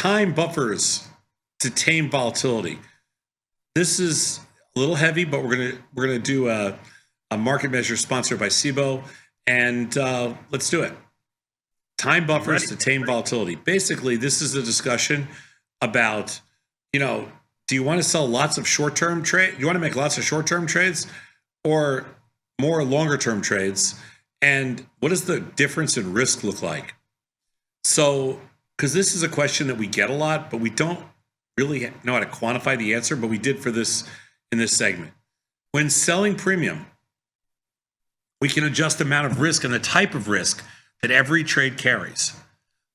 time buffers to tame volatility. This is a little heavy, but we're gonna do a market measure sponsored by SIBO, and let's do it. Time buffers to tame volatility. Basically, this is a discussion about, do you want to sell lots of short-term trade? You want to make lots of short-term trades or more longer-term trades? And what does the difference in risk look like? So, because this is a question that we get a lot, but we don't really know how to quantify the answer, but we did for this in this segment. When selling premium, we can adjust the amount of risk and the type of risk that every trade carries.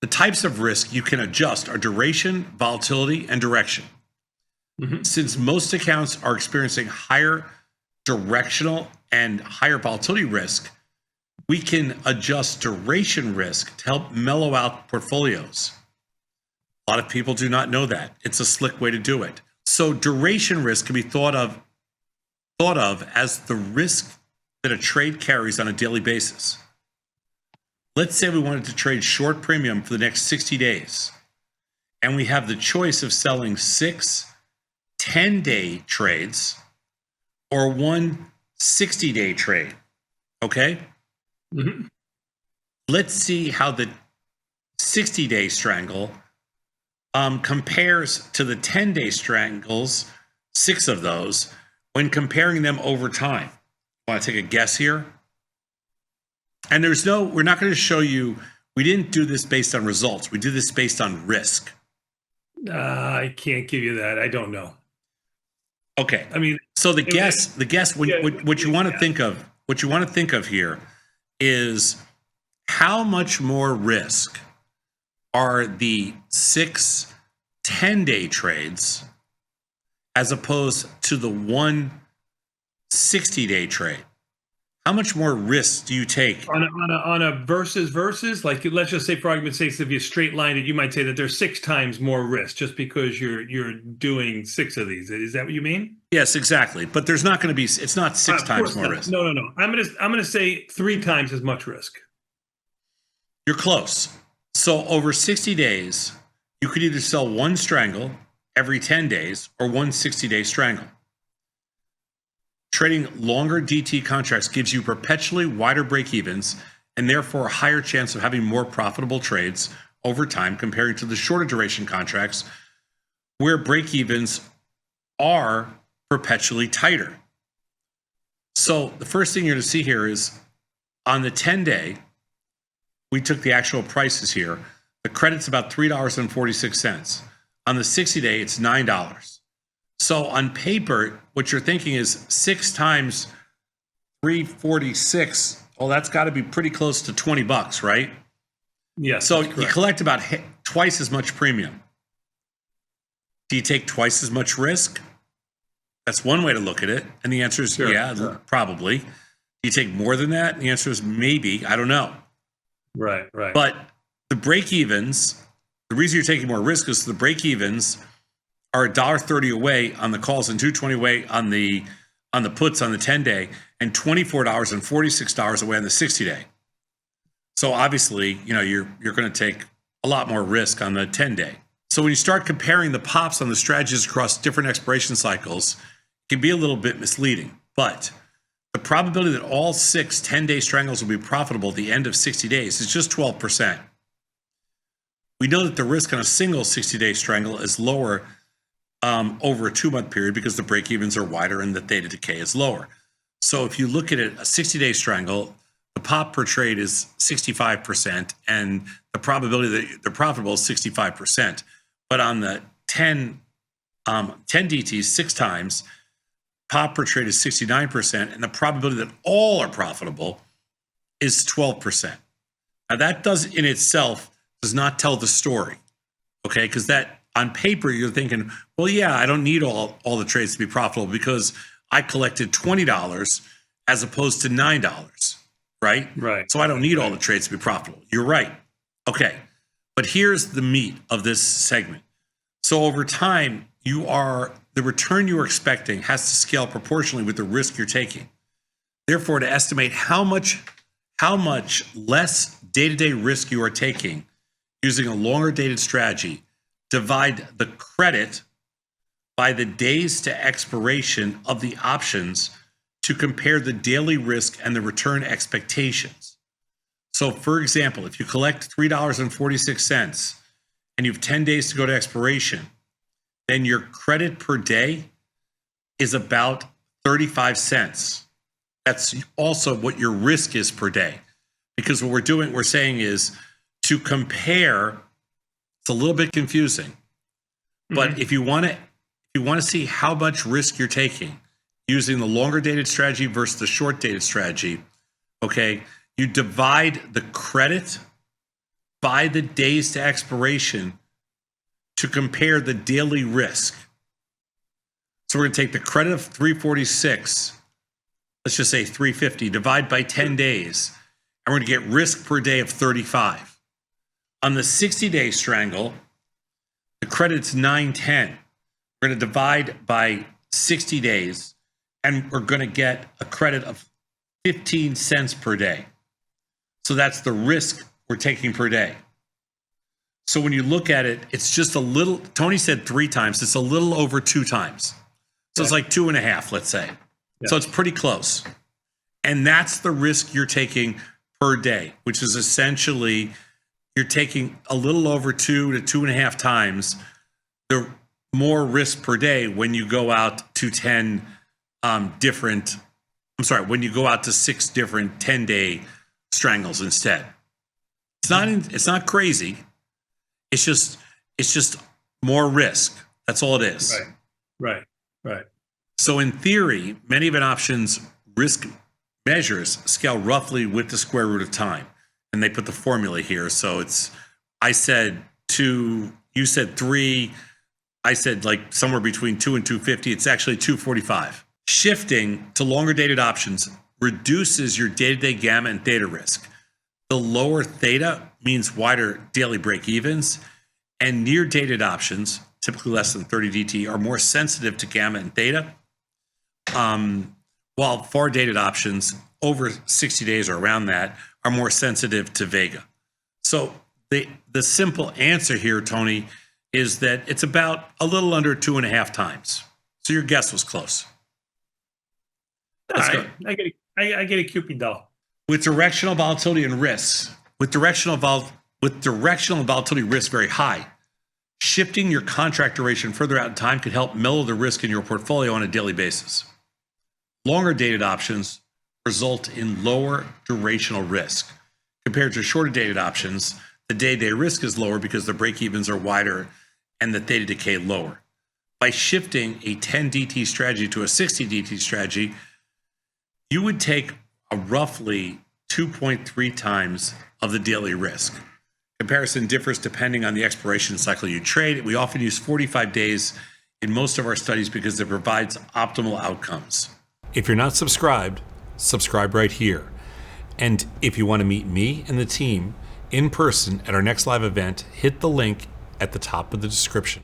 The types of risk you can adjust are duration, volatility, and direction. Mm-hmm. Since most accounts are experiencing higher directional and higher volatility risk, we can adjust duration risk to help mellow out portfolios. A lot of people do not know that. It's a slick way to do it. So duration risk can be thought of as the risk that a trade carries on a daily basis. Let's say we wanted to trade short premium for the next 60 days, and we have the choice of selling 6 10-day trades or 1 60-day trade, okay? Mm-hmm. Let's see how the 60-day strangle compares to the 10-day strangles, 6 of those, when comparing them over time. Want to take a guess here? And we're not going to show you, we didn't do this based on results. We did this based on risk. I can't give you that. I don't know. Okay. I mean, so what you want to think of here is how much more risk are the 6 10-day trades as opposed to the 1 60-day trade? How much more risk do you take on a versus? Like, let's just say, for argument's sake, if you straight lined it, you might say that there's 6 times more risk just because you're doing 6 of these. Is that what you mean? Yes, exactly. But there's not going to be. It's not 6 times more risk. No. I'm gonna say 3 times as much risk. You're close. So over 60 days, you could either sell 1 strangle every 10 days or 1 60-day strangle. Trading longer DT contracts gives you perpetually wider break-evens and therefore a higher chance of having more profitable trades over time compared to the shorter duration contracts where break-evens are perpetually tighter. So the first thing you're going to see here is on the 10-day, we took the actual prices here. The credit's about $3.46. On the 60-day, it's $9. So on paper, what you're thinking is 6 times 346. Well, that's got to be pretty close to $20, right? Yes. So you collect about twice as much premium. Do you take twice as much risk? That's one way to look at it. And the answer is probably. Do you take more than that? And the answer is maybe. I don't know. Right. But the break-evens, the reason you're taking more risk is the break-evens are $1.30 away on the calls and $2.20 away on the puts on the 10-day and $24 and $46 away on the 60-day. So obviously, you're going to take a lot more risk on the 10-day. So when you start comparing the pops on the strategies across different expiration cycles, it can be a little bit misleading. But the probability that all 6 10-day strangles will be profitable at the end of 60 days is just 12%. We know that the risk on a single 60-day strangle is lower over a 2-month period because the break-evens are wider and the theta decay is lower. So if you look at it, a 60-day strangle, the pop per trade is 65%, and the probability that they're profitable is 65%. But on the 10 DTs, 6 times, pop per trade is 69%, and the probability that all are profitable is 12%. Now that does not tell the story, okay? Because that, on paper, you're thinking, well, yeah, I don't need all the trades to be profitable because I collected $20 as opposed to $9, right? Right. So I don't need all the trades to be profitable. You're right. Okay. But here's the meat of this segment. So over time, the return you're expecting has to scale proportionally with the risk you're taking. Therefore, to estimate how much less day-to-day risk you are taking using a longer dated strategy, divide the credit by the days to expiration of the options to compare the daily risk and the return expectations. So for example, if you collect $3.46 and you have 10 days to go to expiration, then your credit per day is about 35 cents. That's also what your risk is per day. Because what we're saying is to compare, it's a little bit confusing, but if you want to see how much risk you're taking using the longer dated strategy versus the short dated strategy, okay, you divide the credit by the days to expiration to compare the daily risk. So we're going to take the credit of 346, let's just say 350, divide by 10 days, and we're going to get risk per day of 35. On the 60-day strangle, the credit's 910. We're going to divide by 60 days, and we're going to get a credit of 15 cents per day. So that's the risk we're taking per day. So when you look at it, it's just a little, Tony said 3 times, it's a little over 2 times. So it's like 2.5, let's say. So it's pretty close. And that's the risk you're taking per day, which is essentially you're taking a little over 2 to 2.5 times the more risk per day when you go out to 10 different, when you go out to 6 different 10-day strangles instead. It's not crazy. It's just more risk. That's all it is. Right. So in theory, many of an option's risk measures scale roughly with the square root of time. And they put the formula here. So I said 2, you said 3, I said like somewhere between 2 and 250. It's actually 245. Shifting to longer dated options reduces your day-to-day gamma and theta risk. The lower theta means wider daily break-evens, and near-dated options, typically less than 30 DT, are more sensitive to gamma and theta, while far-dated options over 60 days or around that are more sensitive to vega. So the simple answer here, Tony, is that it's about a little under 2.5 times. So your guess was close. All right. I get a Cupid doll. With directional volatility and risks, with directional volatility risk very high, shifting your contract duration further out in time could help mellow the risk in your portfolio on a daily basis. Longer dated options result in lower durational risk. Compared to shorter dated options, the day-to-day risk is lower because the break-evens are wider and the theta decay lower. By shifting a 10 DT strategy to a 60 DT strategy, you would take a roughly 2.3 times of the daily risk. Comparison differs depending on the expiration cycle you trade. We often use 45 days in most of our studies because it provides optimal outcomes. If you're not subscribed, subscribe right here. And if you want to meet me and the team in person at our next live event, hit the link at the top of the description.